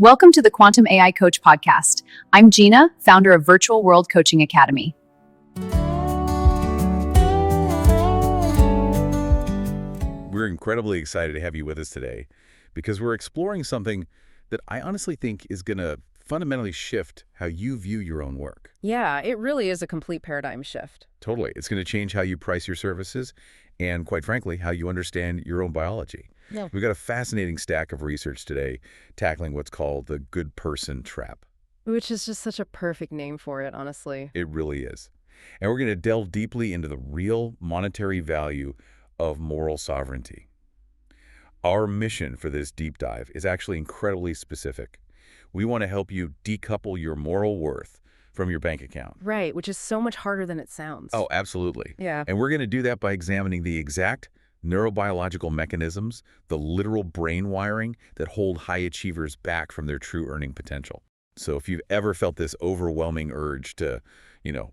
Welcome to the Quantum AI Coach podcast. I'm Gina, founder of Virtual World Coaching Academy. We're incredibly excited to have you with us today because we're exploring something that I honestly think is going to fundamentally shift how you view your own work. Yeah, it really is a complete paradigm shift. Totally. It's going to change how you price your services and, quite frankly, how you understand your own biology. Yeah. We've got a fascinating stack of research today tackling what's called the good person trap. Which is just such a perfect name for it, honestly. It really is. And we're going to delve deeply into the real monetary value of moral sovereignty. Our mission for this deep dive is actually incredibly specific. We want to help you decouple your moral worth from your bank account. Right, which is so much harder than it sounds. Oh, absolutely. Yeah. And we're going to do that by examining the exact neurobiological mechanisms, the literal brain wiring that hold high achievers back from their true earning potential. So if you've ever felt this overwhelming urge to,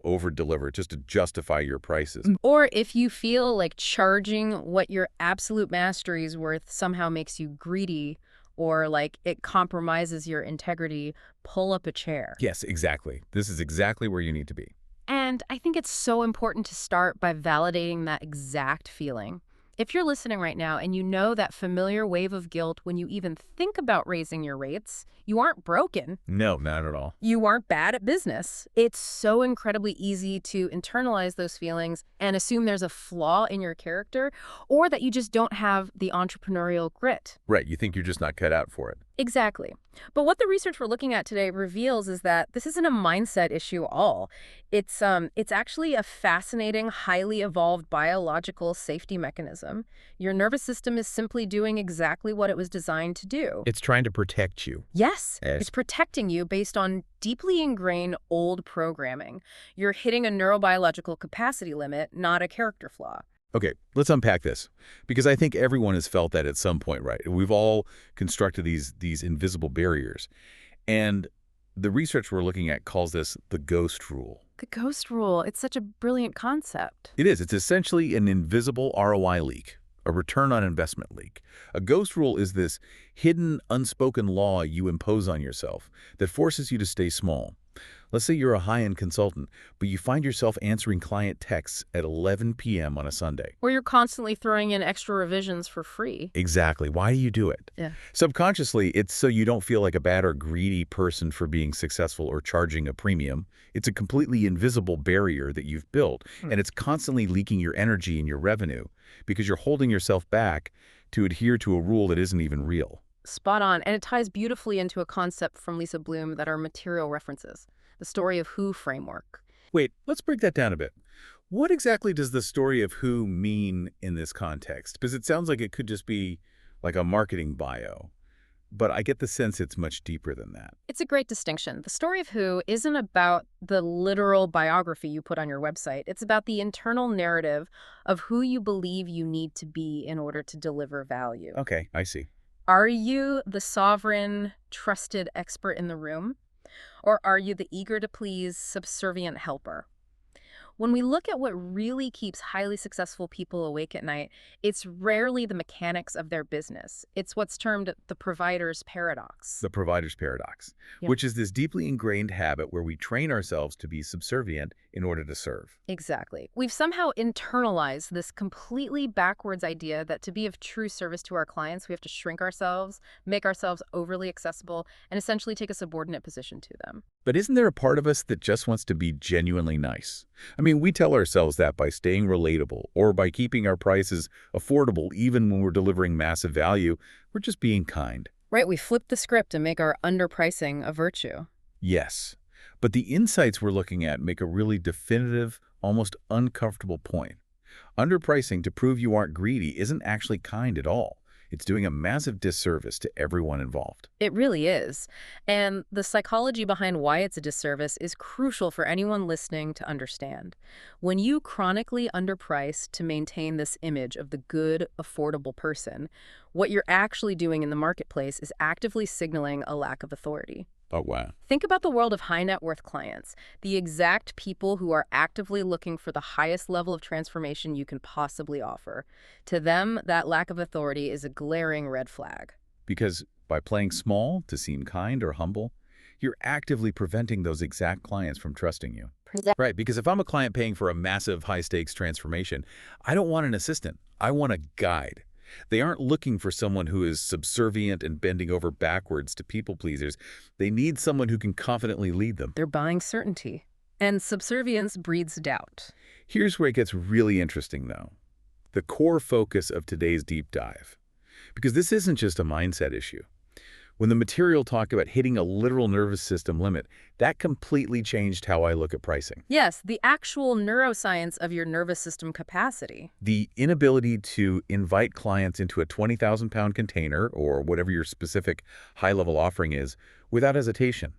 over-deliver just to justify your prices. Or if you feel like charging what your absolute mastery is worth somehow makes you greedy or like it compromises your integrity, pull up a chair. Yes, exactly. This is exactly where you need to be. And I think it's so important to start by validating that exact feeling. If you're listening right now and you know that familiar wave of guilt when you even think about raising your rates, you aren't broken. No, not at all. You aren't bad at business. It's so incredibly easy to internalize those feelings and assume there's a flaw in your character or that you just don't have the entrepreneurial grit. Right, you think you're just not cut out for it. Exactly. But what the research we're looking at today reveals is that this isn't a mindset issue at all. It's actually a fascinating, highly evolved biological safety mechanism. Your nervous system is simply doing exactly what it was designed to do. It's trying to protect you. Yes, it's protecting you based on deeply ingrained old programming. You're hitting a neurobiological capacity limit, not a character flaw. Okay, let's unpack this, because I think everyone has felt that at some point, right? We've all constructed these invisible barriers. And the research we're looking at calls this the ghost rule. The ghost rule, it's such a brilliant concept. It is. It's essentially an invisible ROI leak, a return on investment leak. A ghost rule is this hidden, unspoken law you impose on yourself that forces you to stay small. Let's say you're a high-end consultant, but you find yourself answering client texts at 11 p.m. on a Sunday. Or you're constantly throwing in extra revisions for free. Exactly. Why do you do it? Yeah. Subconsciously, it's so you don't feel like a bad or greedy person for being successful or charging a premium. It's a completely invisible barrier that you've built, and it's constantly leaking your energy and your revenue because you're holding yourself back to adhere to a rule that isn't even real. Spot on. And it ties beautifully into a concept from Lisa Bloom that are material references. The story of who framework. Wait, let's break that down a bit. What exactly does the story of who mean in this context? Because it sounds like it could just be like a marketing bio, but I get the sense it's much deeper than that. It's a great distinction. The story of who isn't about the literal biography you put on your website. It's about the internal narrative of who you believe you need to be in order to deliver value. Okay, I see. Are you the sovereign, trusted expert in the room? Or are you the eager-to-please, subservient helper? When we look at what really keeps highly successful people awake at night, it's rarely the mechanics of their business. It's what's termed the provider's paradox. The provider's paradox, Yeah. which is this deeply ingrained habit where we train ourselves to be subservient in order to serve. Exactly. We've somehow internalized this completely backwards idea that to be of true service to our clients, we have to shrink ourselves, make ourselves overly accessible, and essentially take a subordinate position to them. But isn't there a part of us that just wants to be genuinely nice? I mean, we tell ourselves that by staying relatable or by keeping our prices affordable even when we're delivering massive value. We're just being kind. Right, we flip the script and make our underpricing a virtue. Yes. But the insights we're looking at make a really definitive, almost uncomfortable point. Underpricing to prove you aren't greedy isn't actually kind at all. It's doing a massive disservice to everyone involved. It really is. And the psychology behind why it's a disservice is crucial for anyone listening to understand. When you chronically underprice to maintain this image of the good, affordable person, what you're actually doing in the marketplace is actively signaling a lack of authority. Oh, wow. Think about the world of high net worth clients, the exact people who are actively looking for the highest level of transformation you can possibly offer. To them, that lack of authority is a glaring red flag. Because By playing small to seem kind or humble, you're actively preventing those exact clients from trusting you. Right, because if I'm a client paying for a massive high-stakes transformation, I don't want an assistant. I want a guide. They aren't looking for someone who is subservient and bending over backwards to people pleasers. They need someone who can confidently lead them. They're buying certainty. And subservience breeds doubt. Here's where it gets really interesting, though. The core focus of today's deep dive. Because this isn't just a mindset issue. When the material talked about hitting a literal nervous system limit, that completely changed how I look at pricing. Yes, the actual neuroscience of your nervous system capacity. The inability to invite clients into a 20,000-pound container, or whatever your specific high-level offering is, without hesitation.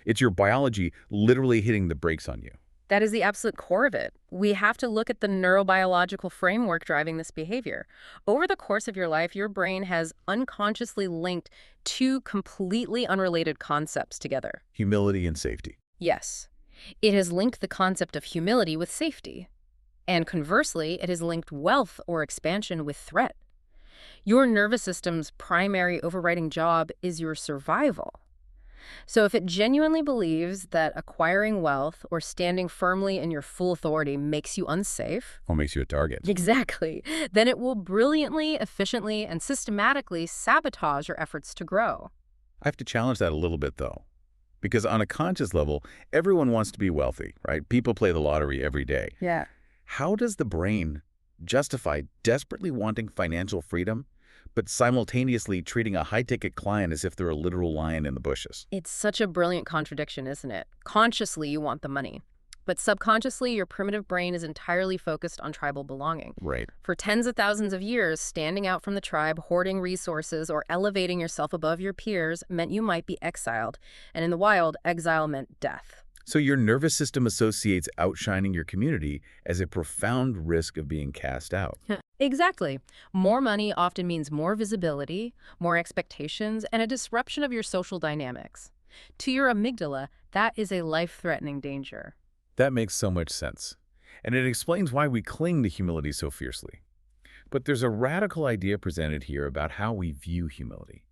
It's your biology literally hitting the brakes on you. That is the absolute core of it. We have to look at the neurobiological framework driving this behavior. Over the course of your life, your brain has unconsciously linked two completely unrelated concepts together. Humility and safety. Yes. It has linked the concept of humility with safety. And conversely, it has linked wealth or expansion with threat. Your nervous system's primary overriding job is your survival. So if it genuinely believes that acquiring wealth or standing firmly in your full authority makes you unsafe, Or makes you a target. exactly, then it will brilliantly, efficiently, and systematically sabotage your efforts to grow. I have to challenge that a little bit, though. Because on a conscious level, everyone wants to be wealthy, right? People play the lottery every day. Yeah. How does the brain justify desperately wanting financial freedom, but simultaneously treating a high-ticket client as if they're a literal lion in the bushes? It's such a brilliant contradiction, isn't it? Consciously, you want the money. But subconsciously, your primitive brain is entirely focused on tribal belonging. Right. For tens of thousands of years, standing out from the tribe, hoarding resources, or elevating yourself above your peers meant you might be exiled. And in the wild, exile meant death. So your nervous system associates outshining your community as a profound risk of being cast out. Exactly. More money often means more visibility, more expectations, and a disruption of your social dynamics. To your amygdala, that is a life-threatening danger. That makes so much sense. And it explains why we cling to humility so fiercely. But there's a radical idea presented here about how we view humility.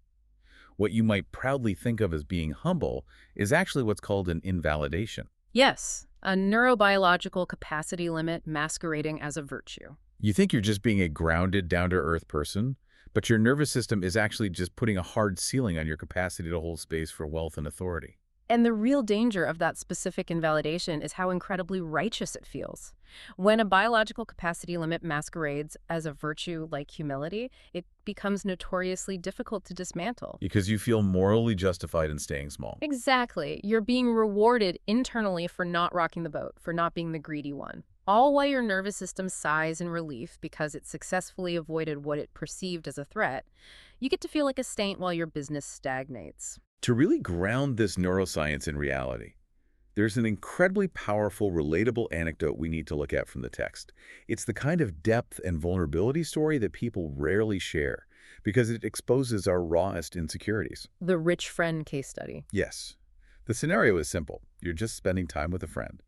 What you might proudly think of as being humble is actually what's called an invalidation. Yes, a neurobiological capacity limit masquerading as a virtue. You think you're just being a grounded, down-to-earth person, but your nervous system is actually just putting a hard ceiling on your capacity to hold space for wealth and authority. And the real danger of that specific invalidation is how incredibly righteous it feels. When a biological capacity limit masquerades as a virtue like humility, it becomes notoriously difficult to dismantle. Because you feel morally justified in staying small. Exactly. You're being rewarded internally for not rocking the boat, for not being the greedy one. All while your nervous system sighs in relief because it successfully avoided what it perceived as a threat. You get to feel like a saint while your business stagnates. To really ground this neuroscience in reality, there's an incredibly powerful, relatable anecdote we need to look at from the text. It's the kind of depth and vulnerability story that people rarely share because it exposes our rawest insecurities. The rich friend case study. Yes. The scenario is simple. You're just spending time with a friend.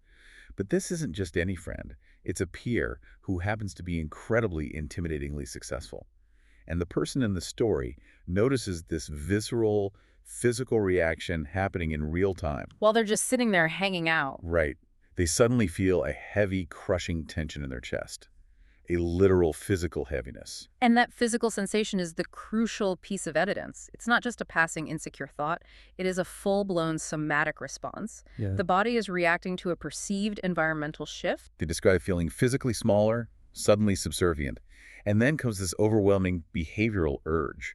But this isn't just any friend. It's a peer who happens to be incredibly intimidatingly successful. And the person in the story notices this visceral, physical reaction happening in real time. While they're just sitting there hanging out. Right. They suddenly feel a heavy, crushing tension in their chest. A literal physical heaviness. And that physical sensation is the crucial piece of evidence. It's not just a passing insecure thought. It is a full-blown somatic response. Yeah. The body is reacting to a perceived environmental shift. They describe feeling physically smaller, suddenly subservient. And then comes this overwhelming behavioral urge.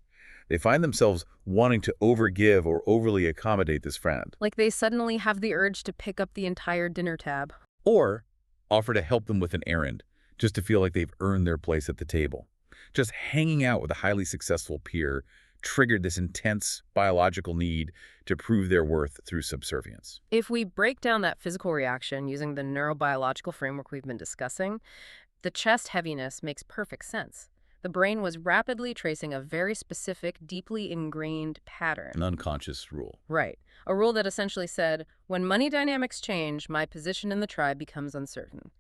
They find themselves wanting to overgive or overly accommodate this friend. Like they suddenly have the urge to pick up the entire dinner tab. Or offer to help them with an errand, just to feel like they've earned their place at the table. Just hanging out with a highly successful peer triggered this intense biological need to prove their worth through subservience. If we break down that physical reaction using the neurobiological framework we've been discussing, the chest heaviness makes perfect sense. The brain was rapidly tracing a very specific, deeply ingrained pattern. An unconscious rule. Right. A rule that essentially said, when money dynamics change, my position in the tribe becomes uncertain.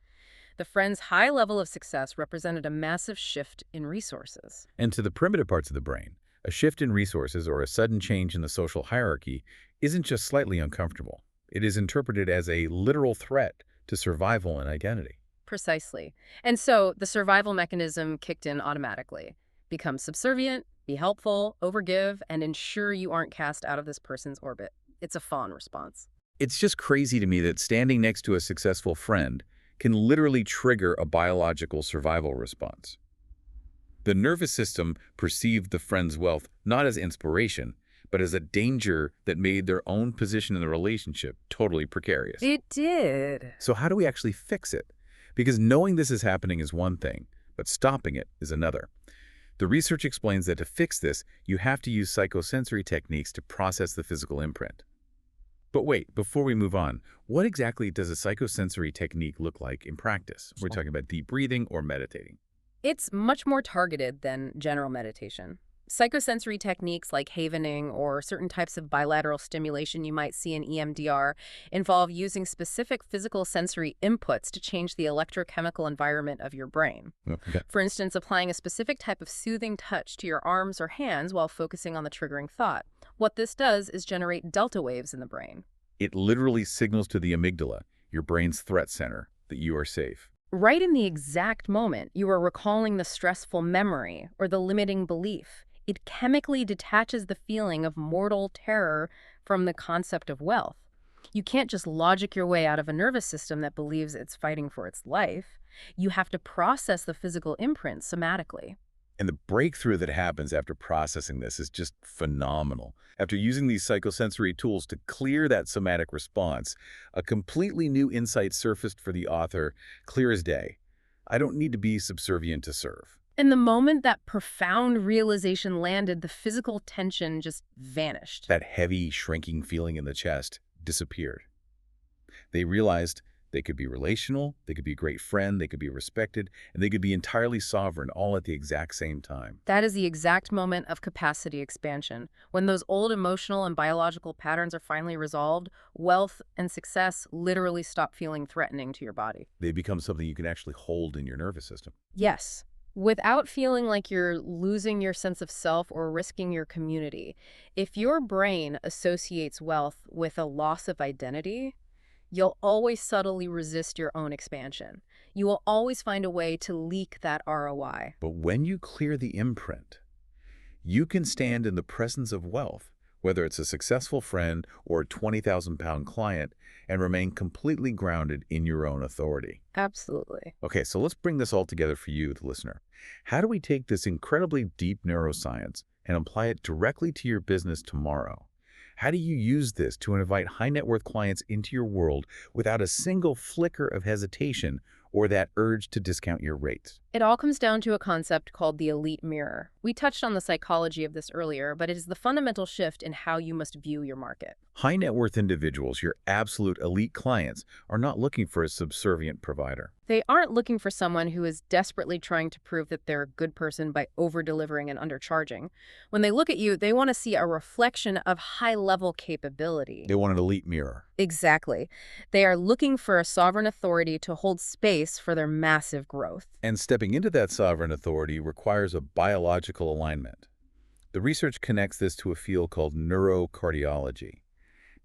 The friend's high level of success represented a massive shift in resources. And to the primitive parts of the brain, A shift in resources or a sudden change in the social hierarchy isn't just slightly uncomfortable. It is interpreted as a literal threat to survival and identity. Precisely. And so the survival mechanism kicked in automatically. Become subservient, be helpful, overgive, and ensure you aren't cast out of this person's orbit. It's a fawn response. It's just crazy to me that standing next to a successful friend can literally trigger a biological survival response. The nervous system perceived the friend's wealth not as inspiration, but as a danger that made their own position in the relationship totally precarious. It did. So how do we actually fix it? Because knowing this is happening is one thing, but stopping it is another. The research explains that to fix this, you have to use psychosensory techniques to process the physical imprint. But wait, before we move on, what exactly does a psychosensory technique look like in practice? We're talking about deep breathing or meditating. It's much more targeted than general meditation. Psychosensory techniques like havening or certain types of bilateral stimulation you might see in EMDR involve using specific physical sensory inputs to change the electrochemical environment of your brain. Okay. For instance, applying a specific type of soothing touch to your arms or hands while focusing on the triggering thought. What this does is generate delta waves in the brain. It literally signals to the amygdala, your brain's threat center, that you are safe. Right in the exact moment you are recalling the stressful memory or the limiting belief, it chemically detaches the feeling of mortal terror from the concept of wealth. You can't just logic your way out of a nervous system that believes it's fighting for its life. You have to process the physical imprint somatically. And the breakthrough that happens after processing this is just phenomenal. After using these psychosensory tools to clear that somatic response, a completely new insight surfaced for the author, clear as day. I don't need to be subservient to serve. And the moment that profound realization landed, the physical tension just vanished. That heavy, shrinking feeling in the chest disappeared. They realized they could be relational, they could be a great friend, they could be respected, and they could be entirely sovereign all at the exact same time. That is the exact moment of capacity expansion. When those old emotional and biological patterns are finally resolved, wealth and success literally stop feeling threatening to your body. They become something you can actually hold in your nervous system. Yes, without feeling like you're losing your sense of self or risking your community. If your brain associates wealth with a loss of identity, you'll always subtly resist your own expansion. You will always find a way to leak that ROI. But when you clear the imprint, you can stand in the presence of wealth, whether it's a successful friend or a 20,000-pound client, and remain completely grounded in your own authority. Absolutely. Okay, so let's bring this all together for you, the listener. How do we take this incredibly deep neuroscience and apply it directly to your business tomorrow? How do you use this to invite high net worth clients into your world without a single flicker of hesitation or that urge to discount your rates? It all comes down to a concept called the elite mirror. We touched on the psychology of this earlier, but it is the fundamental shift in how you must view your market. High net worth individuals, your absolute elite clients, are not looking for a subservient provider. They aren't looking for someone who is desperately trying to prove that they're a good person by over-delivering and undercharging. When they look at you, they want to see a reflection of high-level capability. They want an elite mirror. Exactly. They are looking for a sovereign authority to hold space for their massive growth. And stepping into that sovereign authority requires a biological alignment. The research connects this to a field called neurocardiology.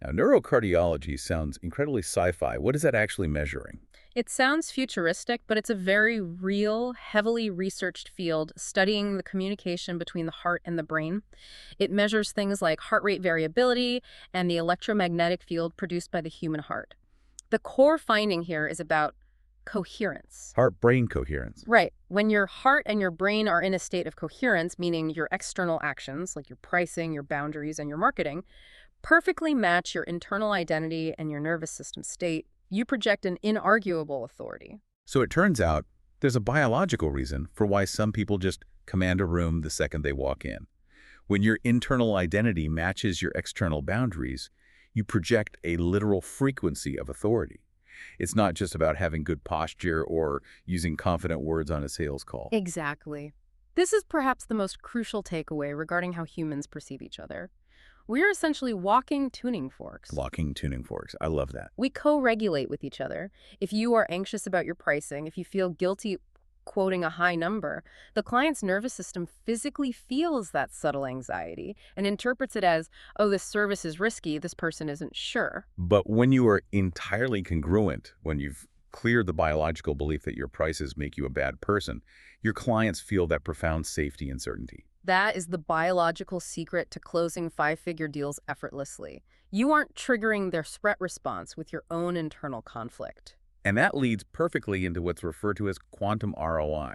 Now, neurocardiology sounds incredibly sci-fi. What is that actually measuring? It sounds futuristic, but it's a very real, heavily researched field studying the communication between the heart and the brain. It measures things like heart rate variability and the electromagnetic field produced by the human heart. The core finding here is about coherence. Heart-brain coherence. Right. When your heart and your brain are in a state of coherence, meaning your external actions, like your pricing, your boundaries, and your marketing, perfectly match your internal identity and your nervous system state, you project an inarguable authority. So it turns out there's a biological reason for why some people just command a room the second they walk in. When your internal identity matches your external boundaries, you project a literal frequency of authority. It's not just about having good posture or using confident words on a sales call. Exactly. This is perhaps the most crucial takeaway regarding how humans perceive each other. We're essentially walking tuning forks. Walking tuning forks. I love that. We co-regulate with each other. If you are anxious about your pricing, if you feel guilty, quoting a high number, the client's nervous system physically feels that subtle anxiety and interprets it as, oh, this service is risky, this person isn't sure. But when you are entirely congruent, when you've cleared the biological belief that your prices make you a bad person, your clients feel that profound safety and certainty. That is the biological secret to closing five-figure deals effortlessly. You aren't triggering their threat response with your own internal conflict. And that leads perfectly into what's referred to as quantum ROI.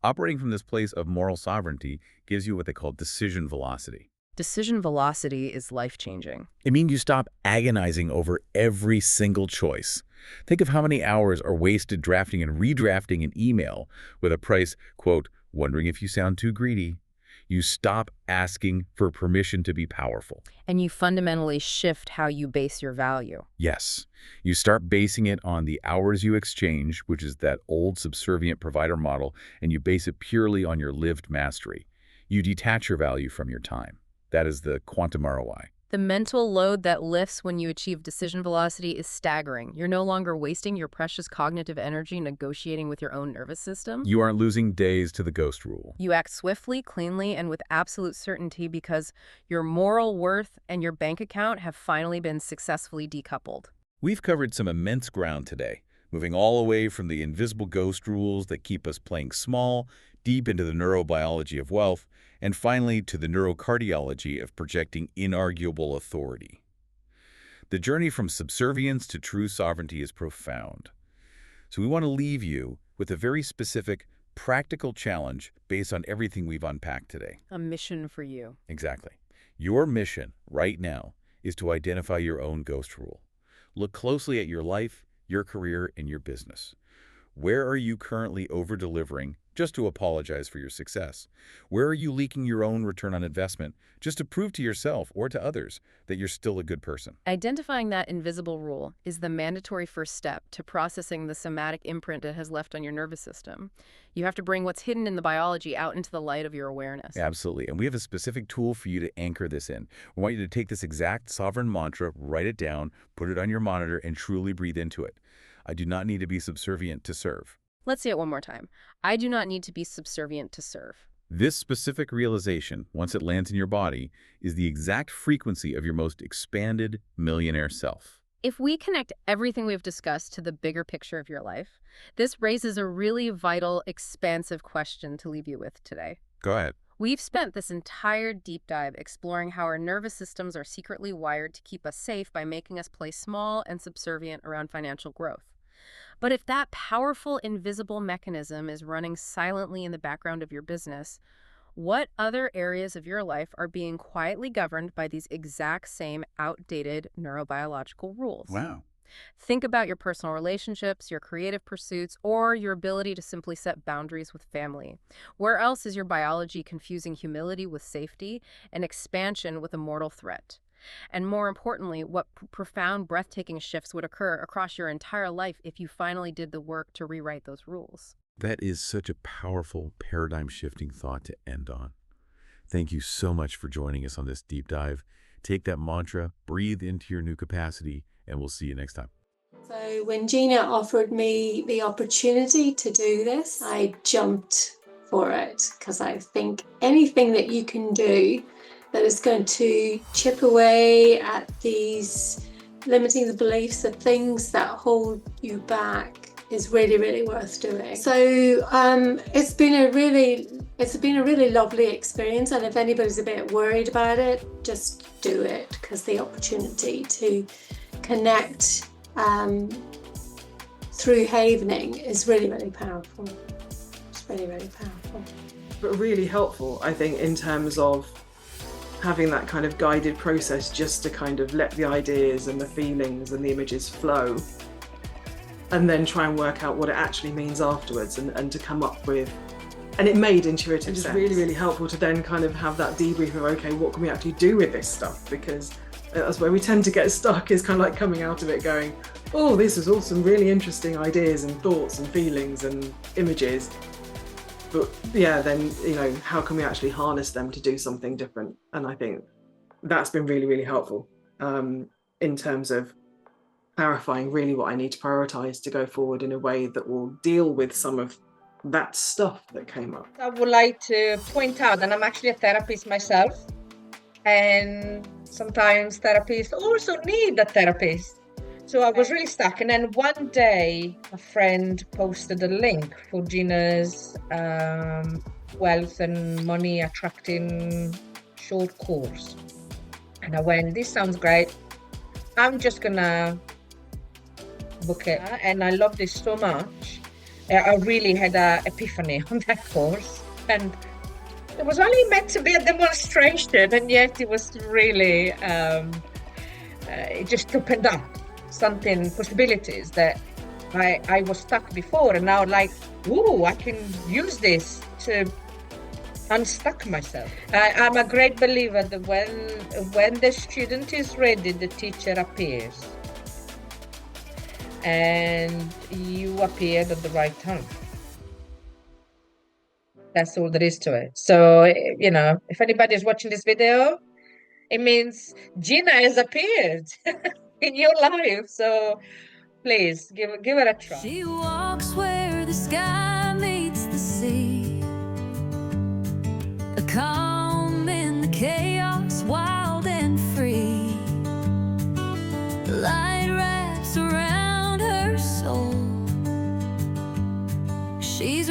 Operating from this place of moral sovereignty gives you what they call decision velocity. Decision velocity is life-changing. It means you stop agonizing over every single choice. Think of how many hours are wasted drafting and redrafting an email with a price, quote, wondering if you sound too greedy. You stop asking for permission to be powerful. And you fundamentally shift how you base your value. Yes, you start basing it on the hours you exchange, which is that old subservient provider model, and you base it purely on your lived mastery. You detach your value from your time. That is the quantum ROI. The mental load that lifts when you achieve decision velocity is staggering. You're no longer wasting your precious cognitive energy negotiating with your own nervous system. You aren't losing days to the ghost rule. You act swiftly, cleanly, and with absolute certainty because your moral worth and your bank account have finally been successfully decoupled. We've covered some immense ground today, moving all the way from the invisible ghost rules that keep us playing small, deep into the neurobiology of wealth, and finally to the neurocardiology of projecting inarguable authority. The journey from subservience to true sovereignty is profound. So we want to leave you with a very specific, practical challenge based on everything we've unpacked today. A mission for you. Exactly. Your mission right now is to identify your own ghost rule. Look closely at your life, your career, and your business. Where are you currently over-delivering just to apologize for your success? Where are you leaking your own return on investment just to prove to yourself or to others that you're still a good person? Identifying that invisible rule is the mandatory first step to processing the somatic imprint it has left on your nervous system. You have to bring what's hidden in the biology out into the light of your awareness. Absolutely. And we have a specific tool for you to anchor this in. We want you to take this exact sovereign mantra, write it down, put it on your monitor, and truly breathe into it. I do not need to be subservient to serve. Let's say it one more time. I do not need to be subservient to serve. This specific realization, once it lands in your body, is the exact frequency of your most expanded millionaire self. If we connect everything we've discussed to the bigger picture of your life, this raises a really vital, expansive question to leave you with today. Go ahead. We've spent this entire deep dive exploring how our nervous systems are secretly wired to keep us safe by making us play small and subservient around financial growth. But if that powerful invisible mechanism is running silently in the background of your business, what other areas of your life are being quietly governed by these exact same outdated neurobiological rules? Wow. Think about your personal relationships, your creative pursuits, or your ability to simply set boundaries with family. Where else is your biology confusing humility with safety and expansion with a mortal threat? And more importantly, what profound, breathtaking shifts would occur across your entire life if you finally did the work to rewrite those rules? That is such a powerful, paradigm-shifting thought to end on. Thank you so much for joining us on this deep dive. Take that mantra, breathe into your new capacity, and we'll see you next time. So when Gina offered me the opportunity to do this, I jumped for it because I think anything that you can do that is going to chip away at these limiting the beliefs of things that hold you back is really, really worth doing. So it's been a really lovely experience, and if anybody's a bit worried about it, just do it, because the opportunity to connect through havening is really, really powerful. It's really, really powerful. But really helpful, I think, in terms of having that kind of guided process just to kind of let the ideas and the feelings and the images flow, and then try and work out what it actually means afterwards, and to come up with, and it made intuitive sense. It's really, really helpful to then kind of have that debrief of, okay, what can we actually do with this stuff? Because that's where we tend to get stuck, is kind of like coming out of it going, oh, this is all some really interesting ideas and thoughts and feelings and images. But yeah, then, you know, how can we actually harness them to do something different? And I think that's been really, really helpful in terms of clarifying really what I need to prioritize to go forward in a way that will deal with some of that stuff that came up. I would like to point out that I'm actually a therapist myself, and sometimes therapists also need a therapist. So I was really stuck, and then one day a friend posted a link for Gina's wealth and money attracting short course, and I went, this sounds great, I'm just gonna book it. And I loved it so much. I really had an epiphany on that course, and it was only meant to be a demonstration, and yet it was really, it just opened up possibilities that I was stuck before, and now like, ooh, I can use this to unstuck myself. I'm a great believer that when the student is ready, the teacher appears. And you appeared at the right time. That's all there is to it. So, if anybody is watching this video, it means Gina has appeared in your life. So please give it a try. She walks where the sky meets the sea, a calm in the chaos, wild and free. Light wraps around her soul. She's